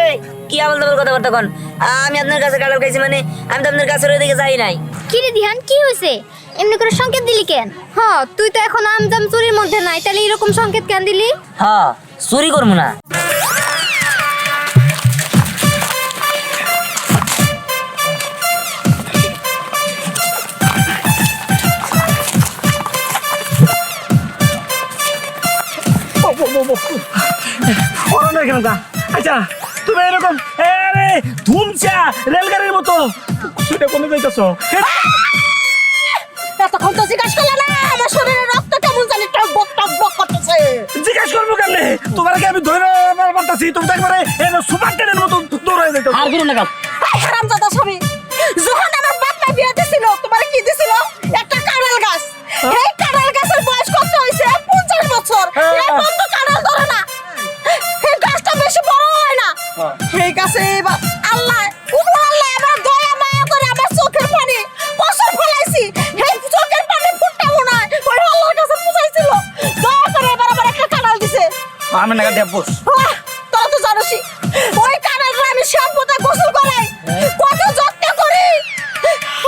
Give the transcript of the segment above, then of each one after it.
এই কি আবল-তাবল কথাবার্তা কোন? আমি আপনার কাছে কাঁঠাল খাইছি মানে আমি তো আপনার কাছের ওইদিকে যাই নাই। কি রে ধ্যান, কি হয়েছে? এমনি করে সংকেত দিলি কেন? তুই তো এখন আমজাম চুরির মধ্যে নাই, তাহলে এরকম সংকেত কেন দিলি? হ্যাঁ, চুরি করবো না। আচ্ছা তুমি এরকম ধুমছা রেলগাড়ির মতো সেটা কোনে যাইতেছো? এতক্ষণ তো জিজ্ঞাসা করলে না আমার শরীরে রক্ত কেমন জানি টকবক টকবক করতেছে। জিজ্ঞাসা করবো কেমনে? তোমার কি আমি ধরে পারতাছি? তুমি তো একবারে সুপার ট্রেনের মতো দৌড়াই যাইতো। আর করুন না কাল। হারামজাদা স্বামী, যখন আমার বাপটা বিয়ে দিছিল তোমার কি দিছিল? একটা কাঁঠাল গাছ। এই কাঁঠাল গাছের বয়স কত হইছে? 50 বছর। এই বন্ধু কাঁঠাল ধরে না। এই গাছটা বেশি বড় হয় না। এই গাছে আল্লাহ উপর আল্লাহ আমার দয়া মায়া করে আমার চোখের পানি বছর ফলাইছি। এই চোখের পানি ফুটটাও না। ওই আল্লাহর কাছে পৌঁছাইছিল। দয়া করে এবার আমার একটা কাঁঠাল দিছে। আমি না দেব বস। তোরা তো জানোসই ওই কাঁঠালটা আমি শ্যাম্পুতে গোসল করাই, কত যত্ন করি।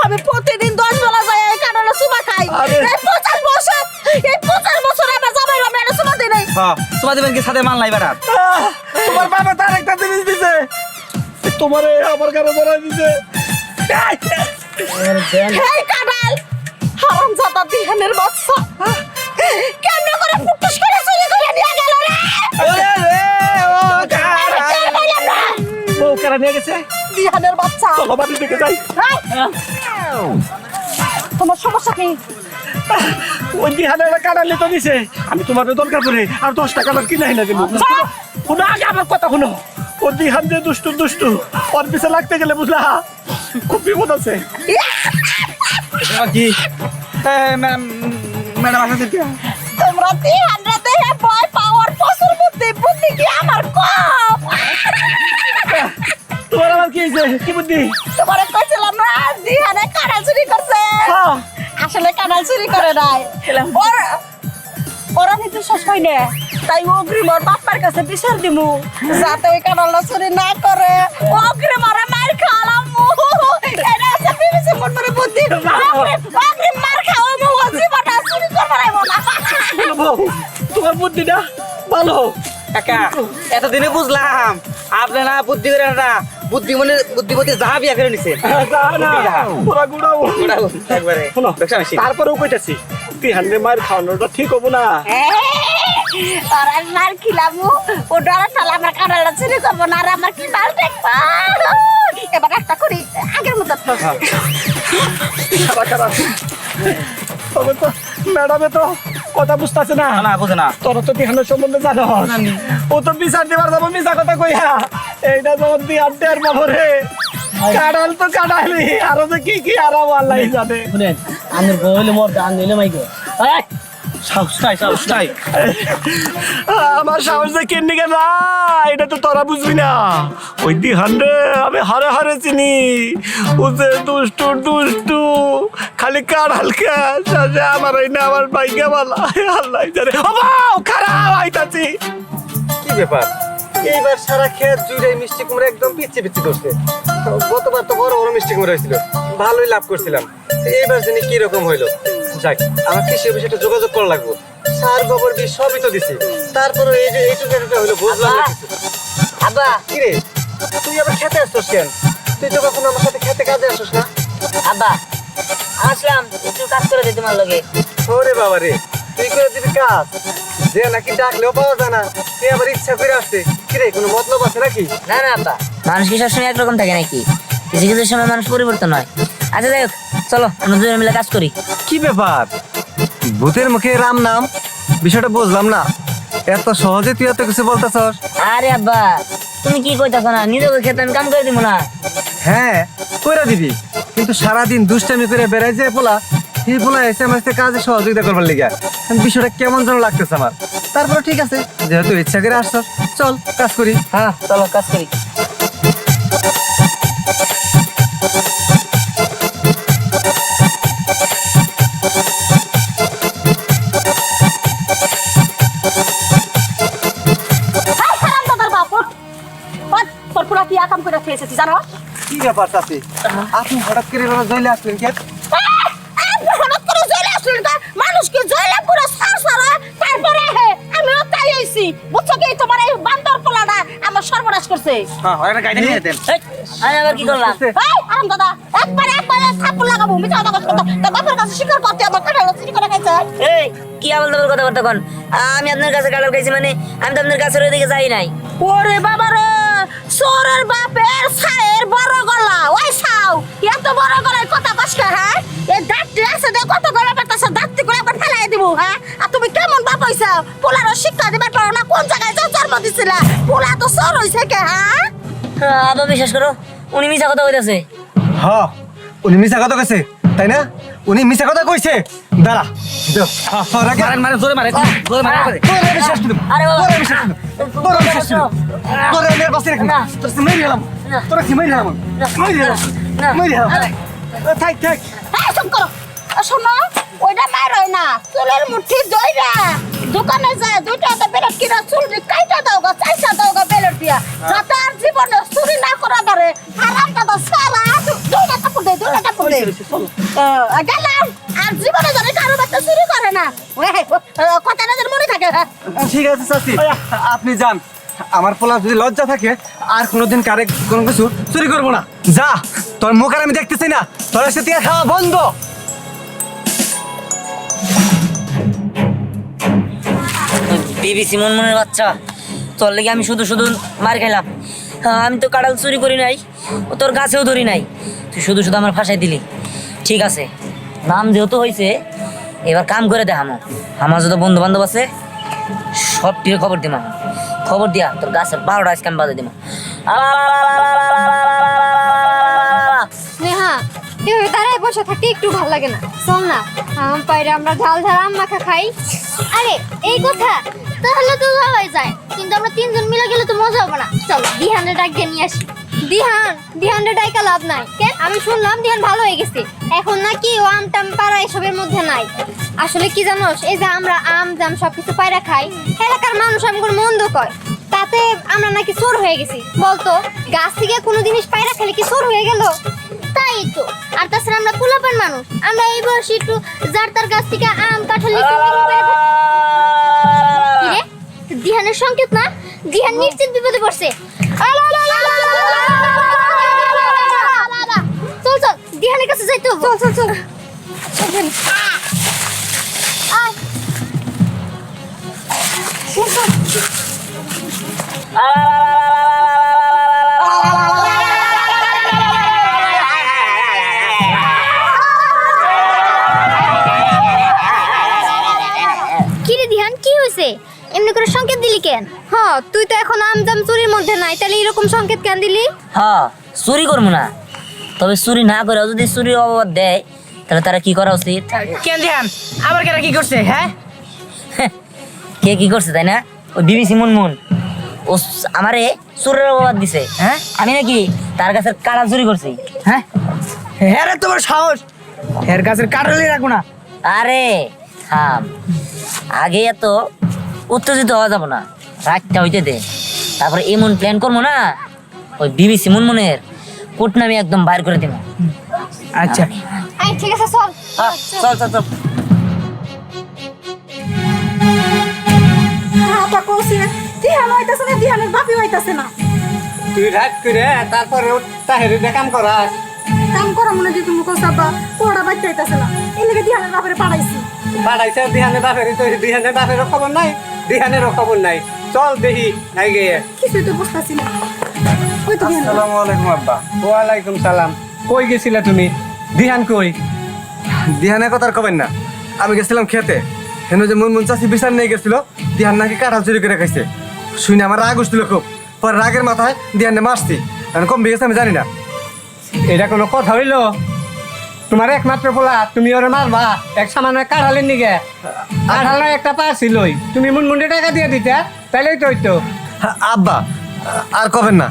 আমি প্রতিদিন 10 বেলা যাই এই কাঁঠালের সুবা খাই। এই 50 বছর আমার জামাই আমি এটা সুবা দিই নাই। তোমার দেবেন কি সাথে মাল নাই বেড়া? তোমার বাবা তার একটা জিনিস দিছে, তোমারে আমার কাছে ধরা দিছে। এই কাঁঠাল হারামজাদা দিহানের বাচ্চা কেমনে করে ফুটুস করে চুরি করে নিয়ে গেল রে? ও কারা নিয়ে গেছে? দিহানের বাচ্চা। চলো বাড়ি থেকে যাই। তোমার সমস্যা কি? ওই দিহানের কাটা নিতে দিছে, আমি তোমার দরকার পড়ে আর 10 টাকা কিনে না দেবো। শুনো আগে আমার কথা শুনো। ও দিহান যে দুষ্টু দুষ্টু, ওর পিছে লাগতে গেলে বুঝলা খুব বিপদ আছে। কি ম্যাডাম আসেন কি? তোমরা দিহানরা দেহে ভয় পাওয়ার প্রচুর বুদ্ধি, বুদ্ধি কি আমার কম? তোমার আবার কি হয়েছে? কি বুদ্ধি? তোমারে কইছিলাম না দিহানে কাঁঠাল চুরি করছে। হ্যাঁ। আসলে কাঁঠাল চুরি করে নাই। ওরা কিন্তু শেষ হয় না, তাই অগ্রিম ওর বাপ্পার কাছে বিচার দিমু যাতে ওই কাঁঠালটা চুরি না করে। অগ্রিম ওরা মার খাওয়ালাম। এটা আছে বিবিসি মনমরে বুদ্ধি। অগ্রিম মার খাওয়াই মু জীবনটা চুরি করবার আইব না। বউ, তোমার বুদ্ধিটা ভালো। কাকা এতদিনে বুঝলাম আপনি না বুদ্ধি করে না বুদ্ধিমতী যাহা বিয়া করে নিছে। পুরা গুড়াও। একবারে শোনো, ব্যবসা মেশিন। তারপরেও কইতাছি দিহানের মায়ের খাওয়ানোটা ঠিক হবো না। আর আমি মার খিলামু ও ডরা ঠালা আমার কাঁঠালটা চুরি করবো না। আর আমার কি মার দেখবা এবার একটা করি আগের মতো। ম্যাডামে তো কথা বুঝতেছে না। না বুঝে না। তোর তো দিহানের সম্বন্ধে জানো, ও তো বিচার দিবার যাবো মিশা কথা কইয়া। এইটা যখন দিহান টের পাবো রে, কাঁঠাল তো কাঁঠালি, আরো যে কি কি আরাম আল্লাহ জানে। শুনেন, আন্দর গোলে মোর গান দিলে মাইকে। সাহস নাই। আমার সাহস যে কেন্নি কেন এটা তো তোরা বুঝবি না। ওই দিহান রে আমি হারে হারে চিনি। ও যে দুষ্টু খালি কাঁঠাল খেয়ে আমার এই না আমার বাইকে বালা আল্লাহ জানে। খারাপ আইতাছি। কি ব্যাপার এইবার সারা ক্ষেত জুড়ে মিষ্টি কুমড়া একদম পিচ্ছি পিচ্ছি করছে। গতবার তো বড় বড় মিষ্টি কুমড়া হয়েছিল, ভালোই লাভ করছিলাম। এইবার জানি কি রকম হইলো। যাক, আমার কৃষি অফিসে একটা যোগাযোগ করা লাগবো। সার গোবর বীজ সবই তো দিছি, তারপরে এই যে এইটুকু একটা হইলো বুঝলাম না কিছু। আব্বা, কি রে তুই আবার খেতে আসছিস কেন? তুই তো কখনো আমার সাথে খেতে কাজে আসছিস না। আব্বা আসলাম একটু কাজ করে দিতে তোমার লগে। ওরে বাবা রে, তুই করে দিবি কাজ? যে নাকি ডাকলেও পাওয়া যায় না, তুই আবার ইচ্ছা করে আসছে। কি রে কোনো মতলব আছে নাকি? না আব্বা, মানুষ কি সবসময় একরকম থাকে নাকি? কিছু কিছু সময় মানুষ পরিবর্তন হয়। আচ্ছা যাই হোক, চলো আমরা দুজন মিলে কাজ করি। কি ব্যাপার ভূতের মুখে রাম নাম, বিষয়টা বুঝলাম না। এত সহজে তুই এত কিছু বলতেছস? আরে আব্বা, তুমি কি কইতাছ না? নিজেকে খেতে আমি কাম করে দিব না? হ্যাঁ কইরা দিবি, কিন্তু সারাদিন দুষ্টামি করে বেড়াই যায় পোলা, এই পোলা এসে আমার সাথে কাজে সহযোগিতা করবার লেগে বিষয়টা কেমন যেন লাগতেছে আমার। তারপরে ঠিক আছে, যেহেতু ইচ্ছা করে আসছস চল কাজ করি। হ্যাঁ চলো কাজ করি। হারামজাদার বাপ, ওঠ। পুরা কি আকাম করে ফেলেছি জানো? কি ব্যাপার চাচি আপনি হঠাৎ করে এভাবে জইলে আসলেন কে হঠাৎ করে জেলে আসলেন তা মানুষকে জেলে পুরো সারা তারপরে আমিও তাই আইছি বুঝছো কি তোমার এই বান্দর পোলাটা আমার সর্বনাশ করছে। হ্যাঁ একটা গাইডে নিয়ে দেন এই, আমি আবার কি করলাম? এই আরাম দাদা একবারে থাপ্পড় লাগাবো মিছা কথা বলছো তা বাপের কাছে স্বীকার করতে আমার কাটালো চুরি করে খাইছে। এই কি আবল তাবল কথা বলতে কোন? আমি আপনার কাছে কাটাল খাইছি মানে আমি তো আপনার কাছে ওইদিকে যাই নাই। ওরে বাবা রে সোরের বাপের ছায়ের বড় গলা ওই ছাও এত বড় গলায় কথা কষ্ট হ্যাঁ এই দাঁতটি আছে দে কত গলা পেটাছে দাঁতটি করে আবার ফেলাই দিব হ্যাঁ আর তুমি কেমন বাপ হইছো পোলার শিক্ষা দিবার পারো না কোন জায়গায় যাও জন্ম দিছিলা পোলা তো সর হইছে কে হ্যাঁ আবার বিশ্বাস করো উনি মিছা কথা কইতাছে। হ্যাঁ উনি মিছা কথা কইছে তাই না উনি মিছা কথা কইছে দাঁড়া দেও তোর আগে মারেন মারেন জোরে মারেন জোরে মারেন তোরে বিশ্বাস করব আরে বাবা, তোরে বিশ্বাস করব তোরে বিশ্বাস করব তোরে আমার পাশে রাখ না। তোর সিমাই দিলাম তোর সিমাই দিলাম সিমাই দিলাম সিমাই দিলাম থাক থাক এই চুপ করো শোনো ওইটা মার হয় না চুলের মুঠি দইরা দোকানে যায় দুইটা তো বেলট কিনা চুল কাইটা দাও গা চাইছা দাও গা বেলট দিয়া যাতে আর জীবনে চুরি না করা পারে হারামটা তো সারা দুইটা কাপড় দে গেলাম আর জীবনে জানে কারো বাচ্চা চুরি করে না কথা না যেন মনে থাকে ঠিক আছে চাচি আপনি যান আমার পোলা যদি লজ্জা থাকে আর কোনোদিন কারে কোনো কিছু চুরি করবো না যা তোর মুখ আর আমি দেখতেছি না তোর সাথে খাওয়া বন্ধ বিবিসি মনমনের বাচ্চা তোর লেগে আমি শুধু শুধু মার খেলাম। আমি তো কাঁঠাল চুরি করি নাই ও তোর গাছেও ধরি নাই, তুই শুধু শুধু আমার ফাঁসাই দিলি। ঠিক আছে নাম যেহেতু হয়েছে এবার কাম করে দেখামো। আমার যত বন্ধু বান্ধব আছে সব টিকে খবর দিমা, খবর দিয়া তোর গাছের 12টা আজকে আমি বাজে দিমা। স্নেহা এভাবে দাঁড়ায় বসে থাকতে একটু ভালো লাগে না, চল না আম পাইরে আমরা ঝাল ঝাল আম মাখা খাই। আরে এই কথা তাহলে তো যাওয়াই যায়, কিন্তু আমরা তিনজন মিলে গেলে তো মজা হবে না। চল দিহানের ডাক দিয়ে নিয়ে আসি। দিহানের ডাইকা লাভ নাই কেন? আমি শুনলাম দিহান ভালো হয়ে গেছে, এখন নাকি ও আম টাম পাড়া এসবের মধ্যে নাই। আসলে কি জানোস, এই যে আমরা আম জাম সবকিছু পায়রা খাই, এলাকার মানুষ আমাকে মন্দ কয়, তাতে আমরা নাকি চোর হয়ে গেছি। বলতো গাছ থেকে কোনো জিনিস পায়রা খেলে কি চোর হয়ে গেল? তাই তো। আর তাছাড়া আমরা পোলাপান মানুষ, আমরা এই বয়সে একটু যার তার গাছ থেকে আম কাঁঠাল দিহানের সংকেত না, দিহান নিশ্চিত বিপদে পড়ছে। চল চল দিহানের কাছে যাইতে হবে। চল চল চল কিরে দিহান কি হয়েছে? এমনি করে সংকেত দিলি কেন? হ্যাঁ তুই তো এখন আমজাম চুরির মধ্যে নাই, তাহলে এরকম সংকেত কেন দিলি? হ্যাঁ চুরি করবো না, তবে চুরি না করে যদি চুরির অপবাদ দেয় তাহলে তারা কি করা উচিত? কেন ধ্যান আবার কেরা কি করছে? হ্যাঁ কে কি করছে তাই না? ওই বিবিসি মুনমুন ও আমারে চুরের অপবাদ দিছে। হ্যাঁ আমি নাকি তার কাছে কাঁঠাল চুরি করছি। হ্যাঁ হ্যাঁ রে তোমার সাহস, এর গাছের কাটালি রাখো না। আরে থাম, আগে এত উত্তেজিত হওয়া যাব না, রাতটা হইতে দে, তারপরে এমন প্ল্যান করবো না ওই বিবিসি মুনমুনের কুটনামি একদম বাইর করে দিব। আচ্ছা আই ঠিক আছে চল চল চল চল। হাতা কইছি না দিহান হইতাছে না, দিহানের বাপি হইতাছে না। তুই রাত করে তারপরে তাহেরে কাম করাস কাম করা মনে যে তুমি কসাবা পোড়া বাচ্চা হইতাছে না, এই লাগে দিহানের বাপরে পাঠাইছি। বাড়াইছে দিহানে বাপের তো দিহানে বাপেরও খবর নাই দিহানেরও খবর নাই চল দেখি নাই গিয়ে কিছুই তো বুঝতাছি না। ওই তো দিহান আসসালামু আলাইকুম আব্বা। ওয়ালাইকুম সালাম। কই গেছিলা তুমি? দিহান কই? দিহানের কথা আর কবেন না, আমি গেছিলাম খেতে, হেন যে মুনমুন চাষি বিচার নিয়ে গেছিল দিহান নাকি কাঁঠাল চুরি করে খাইছে। শুনে আমার রাগ উঠছিল খুব, পরে রাগের মাথায় দিহানে মারছি, কারণ কম বিগেছে আমি জানি না। এটা কোনো কথা হইলো? তোমার একমাত্র পোলা, তুমি ওরে মারবা এক সামান্য কাঁঠালের নিগে? কাঁঠালের একটা পারছিলই, তুমি মুনমুন্ডে টাকা দিয়ে দিতে তাইলেই তো হইতো। আব্বা আর কবেন না,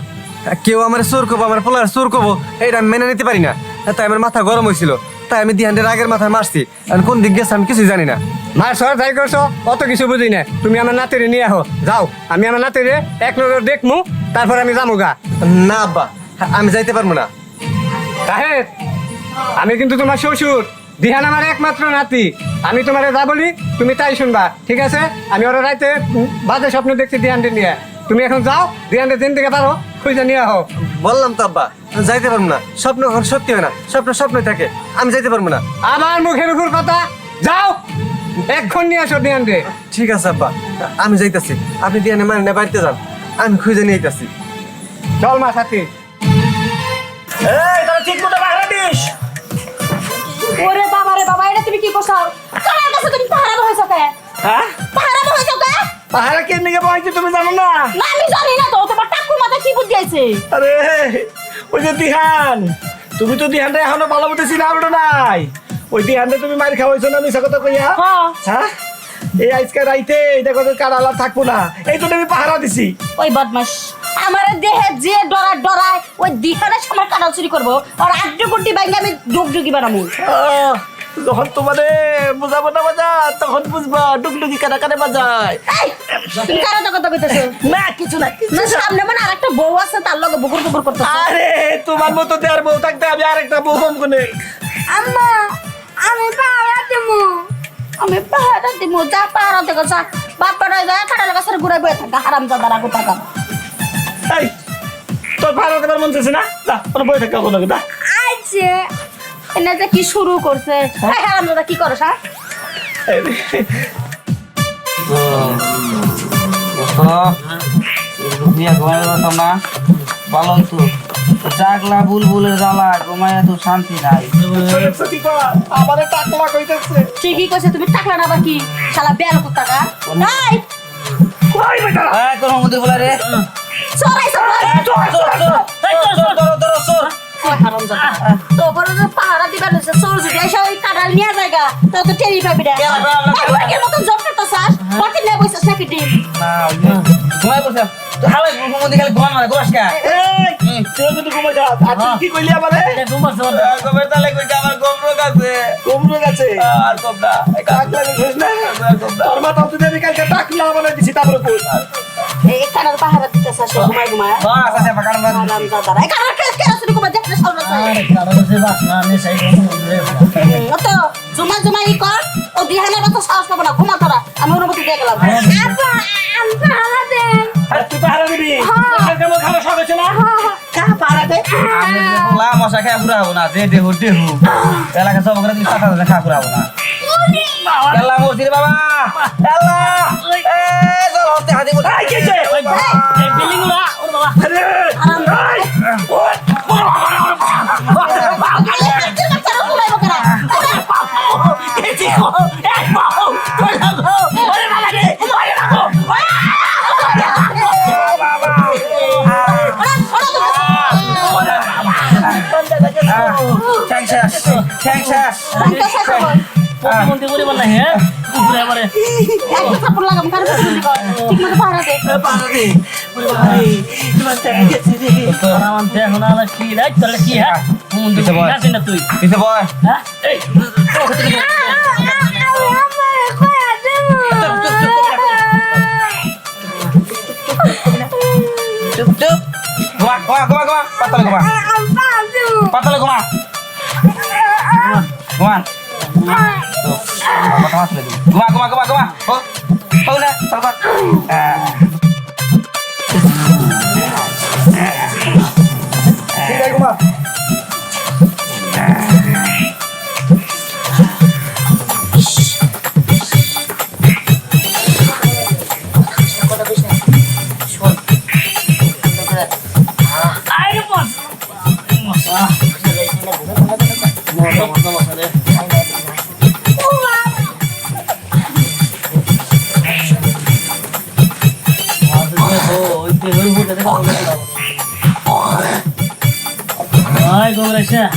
কেউ আমার চোর করবো, আমার পোলার চোর করবো, এইটা আমি মেনে নিতে পারি না। তাই আমার মাথা গরম হয়েছিল, তাই আমি দিহানের রাগের মাথায় মারছি। আর কোন দিক গেছে আমি কিছুই জানি না। মার সর যাই করছো অত কিছু বুঝি না, তুমি আমার নাতিরে নিয়ে আহো। যাও, আমি আমার নাতিরে এক নজর দেখমু, তারপর আমি যাবো গা। না আব্বা, আমি যাইতে পারবো না। তাহের, আমি কিন্তু তোমার শ্বশুর, দিহান আমার একমাত্র নাতি। আমি তোমারে যা বলি তুমি তাই শুনবা, ঠিক আছে? আমি ওরা রাইতে বাজে স্বপ্ন দেখছি দিহানকে নিয়ে। তুমি এখন যাও, দিহানকে দিন থেকে পারো খুঁজে নিয়ে হও। বললাম তো আব্বা, যাইতে পারবো না। স্বপ্ন কখন সত্যি হয় না, স্বপ্ন স্বপ্নই থাকে। আমি যাইতে পারবো না। আমার মুখের উপর কথা, যাও এক্ষণ নিয়ে আসো দিহানকে। ঠিক আছে আব্বা, আমি যাইতাছি। আপনি দিয়ানে মানে না বাড়িতে যান, আমি খুঁজে নিয়ে আইতাছি। চল মা সাথী। এই তোরা ঠিক মতো পাহারা দিস। ওরে বাবা রে বাবা, এটা তুমি কি করছো? কার কাছে তুমি পাহারা বহাইছো কে? হ্যাঁ, পাহারা বহাইছো কে? পাহারা কে নিয়ে বসেছে তুমি জানো না? না আমি জানি না তো, তোমার টাকুর মাথা কি বুদ্ধি আছে? আরে ওই যে দিহান, তুমি তো দিহানটা এখনো ভালো মতো চিনা হলো নাই। ওই দিহানটা তুমি মার খাওয়াইছো না মিছা কথা কইয়া? হ্যাঁ। হ্যাঁ, এই আজকে রাইতে দেখো তো কারালা থাকবো না, এই জন্য আমি পাহারা দিছি। ওই বদমাস আমার দেহে যে ডরায় ওই দিখানে সময় কাটাল চুরি করবো আর আড্ডু গুড্ডি বাইলে আমি ডুগডুগি বানাবো। আহ, যখন তোমারে বুঝাবো না বাজা, তখন বুঝবা ডুগডুগি কানে কানে বাজায়। এই, তুমি কারো তো কথা কইতেছো? না কিছু না, কিছু না না। সামনে মানে আরেকটা বউ আছে, তার লগে বুকুর বুকুর করতেছো। আরে তোমার মতো দেয়ার বউ থাকতে আমি আরেকটা বউ কম কোনে। আম্মা আমি পাহারা দেবো। আমি পাহারা দিমু, যা পাহারা দেখো যা। বাপটা যায় কাটাল গাছের ঘুরে বয়ে থাকা হারাম দাদার আগু থাকা। এই তোর পাহারা দেবার মন চাইছে না? যা তোর বই থাকা কোনো কথা। আচ্ছা এনে যে কি শুরু করছে, এই হারাম দাদা কি করছ? হ্যাঁ ভালো তো জাগলা বুলবুলের জ্বালা ঘুমায় তো শান্তি নাই। আমারে টাকলা কইতেছে। ঠিকই কইছে, তুমি টাকলা না বাকি শালা বেল কুত্তাকা। এই কই বেটা? কোন মন্দির বলা রে? চড়াইছ ওই হারাম দাদা তো বড় যে পাহারা দিবা লইছে, চোর যদি এসে ওই কাটাল নিয়ে যায়গা তো তো টেরি পাবি না। ওই মত জব করতেছাস, বাকি নে বইছাস নাকি টিম? ঘুমাই বসে তো হালাই মন্দির খালি ঘুমান মারে গোলাস কা। এই তুই কিন্তু ঘুমাই যা। আর তুই কি কইলি আমারে? গোবের তালে কইতে আমার গোমরো কাছে কমরে গেছে। আর গোবরা টাকলা কইছিস না? তোর মাথা তুই দেবি কালকে টাকলা বলে দিছি তারপরে কই। এই কাটাল পাহারা দিতেছাস ঘুমাই ঘুমায়। বাস আছে পাকার বাস হারাম দাদা এই কাটাল কে শুরু করবা দেখলে সর্বনাশ। অত জমা জমা ই কর, ও দিহানের মতো সাহস পাবো না, ঘুমা তোরা। আমি অনুমতি দিয়ে গেলাম। আপা আমি পাহারা দেন। আর তুই পাহারা দিবি? তোর কেমন খাওয়া শখ হচ্ছে না? খা পাহারা দে। আমি বলা মশা খেয়ে পুরাবো না, যে দেহু দেহু এলাকা সব করে তুমি টাকা খা পুরাবো না। আল্লাহ মসজিদ বাবা আল্লাহ এ চল হতে হাতে বল এই কেছে? এই বিল্ডিং উড়া ওর বাবা। আরে এই ওঠ। কেছি কো এক বাহু তোর লাগো। ওরে বাবা রে, ওরে লাগো। ঠ্যাংসাস প্রতিমন্ত্রী করে বললা হ্যাঁ উপরে এবারে একটা থাপ্পড় লাগাম, কারো কিছু দিবি কর। ঠিক মতো পাহারা দে। পাহারা দে। ওরে বাবা রে, তোমার টাকা গেছে রে। আমার দেখো না আমার কি রাইট তোর কি হ্যাঁ মন্দির কিসে বল? আছে না তুই কিসে বয় হ্যাঁ এই চুপ চুপ ঘুমা ঘুমা ঘুমা ঘুমা পাতলে ঘুমা পাতলে ঘুমা ঘুমা কথা আসলে ঘুমা ঘুমা ঘুমা ঘুমা ও ও না তারপর ঠিক আছে ঘুমা। আরে বস মশা মশা রে Ay, ¿cómo le sea?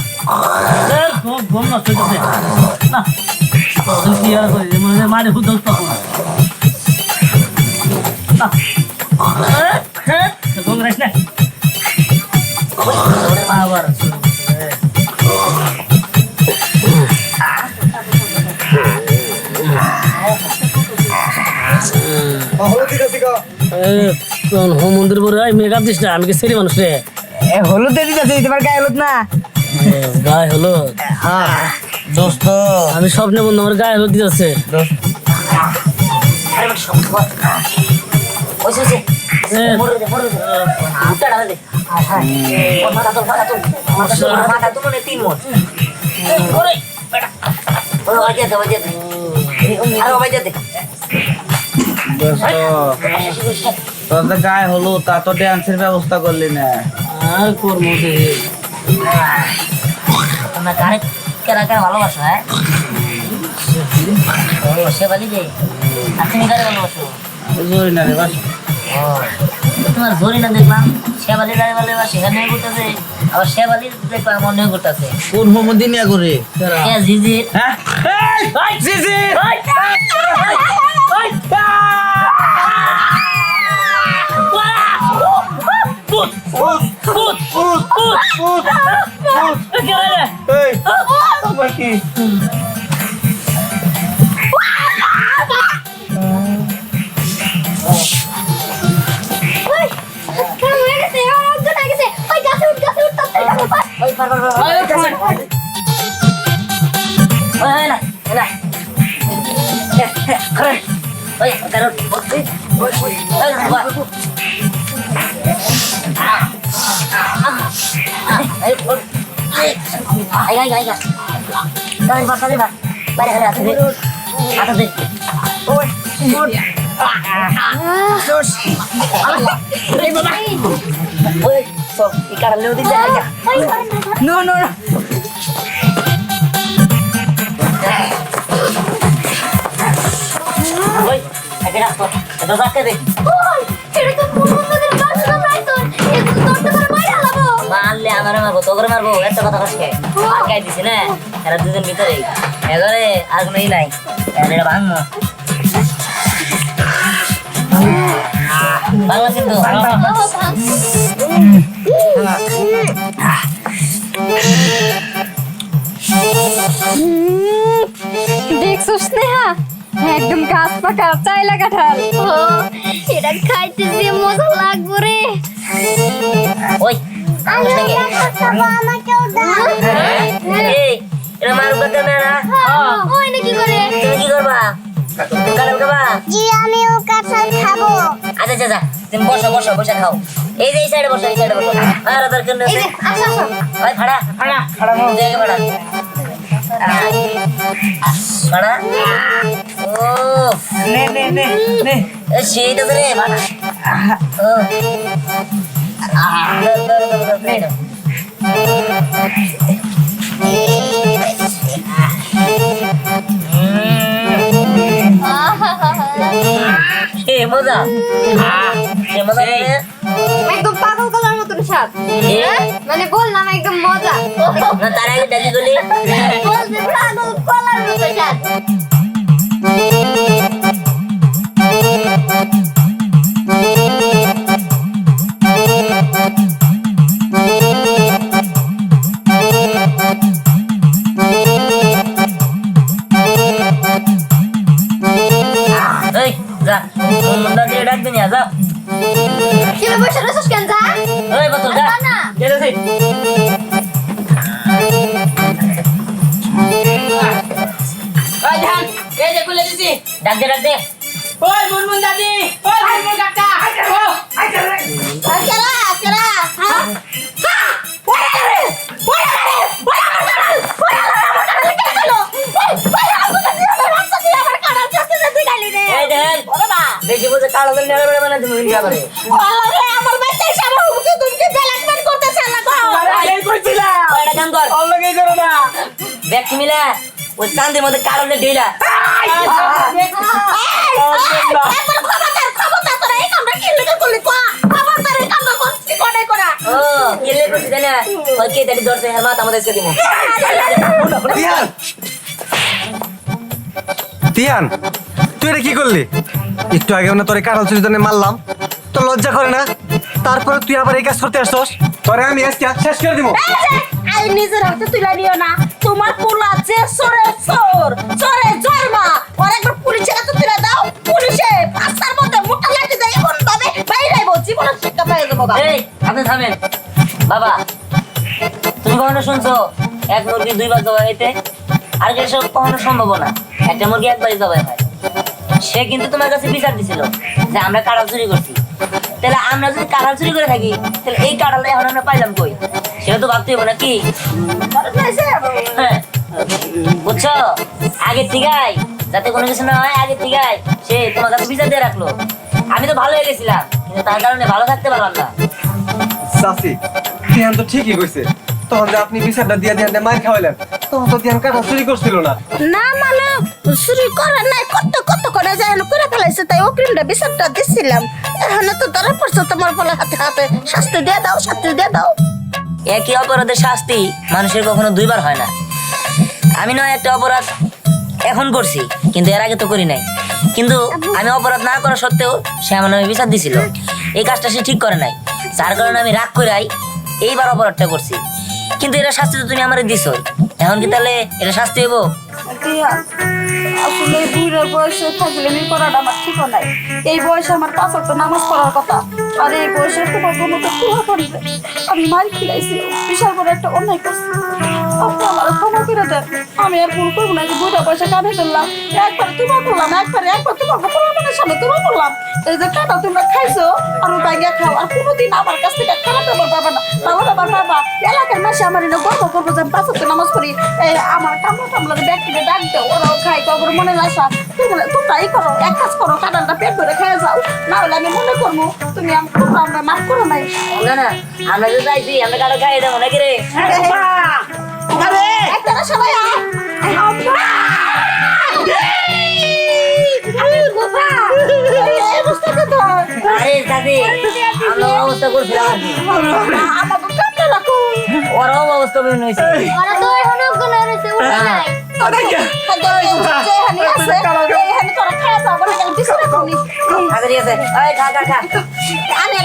¿Cómo no estoy haciendo? No. Todo el día, de madre, junto al papo. No. ¿Cómo le sea? Ahora, হলো ঠিক আছে গো। তখন হোম মন্দির পরে মেকআপ দিস না, আমি কি সেরি মানুষ রে। হলুদ দিয়ে দিতেছে, তোমার গায়ে হলুদ না? গায়ে হলো হ্যাঁ দোস্ত আমি স্বপ্নে বন্ধু আমার গায়ে হলুদ দিতেছে। তোর তো গায়ে হলো, তা তো ড্যান্সের ব্যবস্থা করলি না। আর করবো তোমরা কারে কেরা কারে ভালোবাসো? হ্যাঁ শেফালি যে, আর তুমি কারে ভালোবাসো? জোরি না রে বাস। তোমার জরি না দেখলাম, শেফালি কারে ভালোবাসে সেখানে করতেছে, আবার শেফালি দেখলাম মনে করতেছে। কোন হোমদিন ইয়া করে জিজির হ্যাঁ জিজি এই তোমার কি No, no, no. Oi, akhirnya aku. Itu sakit deh. মারলে আমারে মারবো, তোকে মারবো, এত কথা কসকে আটকাই দিছি না এরা দুজন ভিতরে এবারে আর কোনো নাই, এটা ভাঙবো ভাঙবো কিন্তু দেখছো স্নেহা, একদম গাছ পাকা চাইলা কাঁঠাল। এটা খাইতে যে মজা লাগবো রে। ওই এটা মারুক ক্যামেরা ওই নাকি করে তুমি কি করবা? কাঁঠাল খাবা? জি আমিও কাঁঠাল খাবো। আচ্ছা আচ্ছা আচ্ছা, তুমি বসো বসো বসে খাও। এই যে এই সাইডে বসো, এই সাইডে বসো। আর দরকার নেই। এই যে আসো আসো। ওই ফাড়া ফাড়া ফাড়া মো দেখে ফাড়া ফাড়া। ও নে নে নে নে এ সেইটা তো রে ফাড়া। ও মজা মজা একদম পাগল কলার মতন স্বাদ। মানে বললাম একদম মজা। তার আগে ডাকি গলি বলতে পাগল কলার মতো স্বাদ। যা মুন্ডা দিয়ে ডাকবি না, যা কি রে বসে রসস কেন যা? ওই বোতল যা না যেতেছি। ওই ধান এই যে খুলে দিছি। ডাক দে ডাক দে। ওই মুনমুন দাদি, ওই মুনমুন কাকা, ও কেরা কেরা হ্যাঁ হ্যাঁ ওরে রে ওরে রে ওরে এই দেখেন বেশি বুঝে কালো দিন নেড়ে বেড়ে বানা তুমি ইন্ডিয়া করে আমার বাইতে সারা হুকে তুমি ব্ল্যাকমেল করতেছ লাগো। এই কইছিলা এটা কাম কর, অলগেই করো না ব্যক্তি মিলা ওই চান্দের মধ্যে কালো দিয়ে ঢিলা ও কিলে করছিস না ওই কে দাঁড়ি ধরছে আর মাথা আমাদের দিব। তিয়ান তিয়ান তুই এটা কি করলি? একটু আগে না তোর কাঁঠাল চুরি জন্য মারলাম, তোর লজ্জা করে না? তারপরে তুই আবার এই কাজ করতে আসছস? তোরে আমি আজকে শেষ করে দিব। আই নিজের হাতে তুলে নিও না, তোমার পোলা যে সরে সর সরে জর্মা ওর একবার পুলিশের হাতে তুলে দাও, পুলিশে পাঁচটার মধ্যে মোটা লাঠি দেয় এমন ভাবে বাইরে আইবো জীবনের শিক্ষা পেয়ে যাবো বাবা। এই আপনি থামেন বাবা, তুমি কখনো শুনছো এক মুরগি দুইবার জবাই হইতে? আর এসব কখনো সম্ভব না, একটা মুরগি একবারই জবাই হয়। সে কিন্তু তোমার কাছে বিচার দিছিল যে আমরা কাঁঠাল চুরি করছি। তাহলে আমরা যদি কাঁঠাল চুরি করে থাকি, তাহলে এই কাঁঠালটা এখন আমরা পাইলাম কই? সেটা তো ভাবতে হবে নাকি? হ্যাঁ, বুঝছো? আগে ঠিকাই যাতে কোনো কিছু না হয়, আগে ঠিকাই সে তোমার কাছে বিচার দিয়ে রাখলো। আমি তো ভালো হয়ে গেছিলাম, কিন্তু তার কারণে ভালো থাকতে পারলাম না। চাচি দিহান তো ঠিকই কইছে, তখন যে আপনি বিচারটা দিয়ে দিহান মার খাওয়াইলেন, তখন তো দিহান কাঁঠাল চুরি করছিল না। না মানে চুরি করে নাই, কত করে যায় করে ফেলাইছে, তাই অগ্রিমটা বিচারটা দিছিলাম। এখন তো ধরা পড়ছে তোমার বলে হাতে হাতে, শাস্তি দিয়ে দাও, শাস্তি দিয়ে দাও। একই অপরাধের শাস্তি মানুষের কখনো দুইবার হয় না। আমি নয় একটা অপরাধ এখন করছি, কিন্তু এর আগে তো করি নাই। কিন্তু আমি অপরাধ না করা সত্ত্বেও সে আমার নামে বিচার দিছিল। এই কাজটা সে ঠিক করে নাই, যার কারণে আমি রাগ করাই এইবার অপরাধটা করছি। কিন্তু এটা শাস্তি তো তুমি আমারে দিছো, এখন কি তাহলে এটা শাস্তি হইব? আসলে বুড়ো বয়সে থাকলে আমি করাটা আমার ঠিক নাই। এই বয়সে আমার 5 ওয়াক্ত নামাজ পড়ার কথা, আর এই বয়সে তোমার কোনো তো পুরো করবে। আমি মার খেলাইছি, বিশাল বড় একটা অন্যায় করছি। আপনি আমার ক্ষমা করে দেন, আমি আর ভুল করবো না। যে বুড়ো বয়সে কাঁধে ফেললাম, একবার তোমার করলাম, একবার তোমার পরিবারের সামনে তোমার করলাম। এই যে কাটা তোমরা খাইছো, আরো বাইরে খাও, আর কোনোদিন আমার কাছ থেকে খারাপ ব্যবহার পাবা না। তাহলে আমার বাবা এলাকার মাসে আমার এটা গর্ব করবো যে আমি 5 ওয়াক্ত নামাজ পড়ি। আমার কামলা ব্যক্তিকে ডাক দাও, ওরাও খাই, কবর মনে আসা। তোমরাই করো, এক কাজ করো, কাঁঠালটা পেট ভরে খেয়ে যাও, না হলে আমি মনে করবো তুমি আমরা মাফ করো নাই। না না, আমরা যে চাইছি আমরা কারো খাই দেবো নাকি রে? একটা সবাই আরে দাদি, আমরা অবস্থা করছিলাম আর কি। আমাকে কামড়ে রাখো। ওরাও অবস্থা বিভিন্ন হয়েছে। ওরা তো এখন অজ্ঞান হয়ে রয়েছে, উঠে নাই। আচ্ছা ঠিক আছে, এই খা খা খা। আমি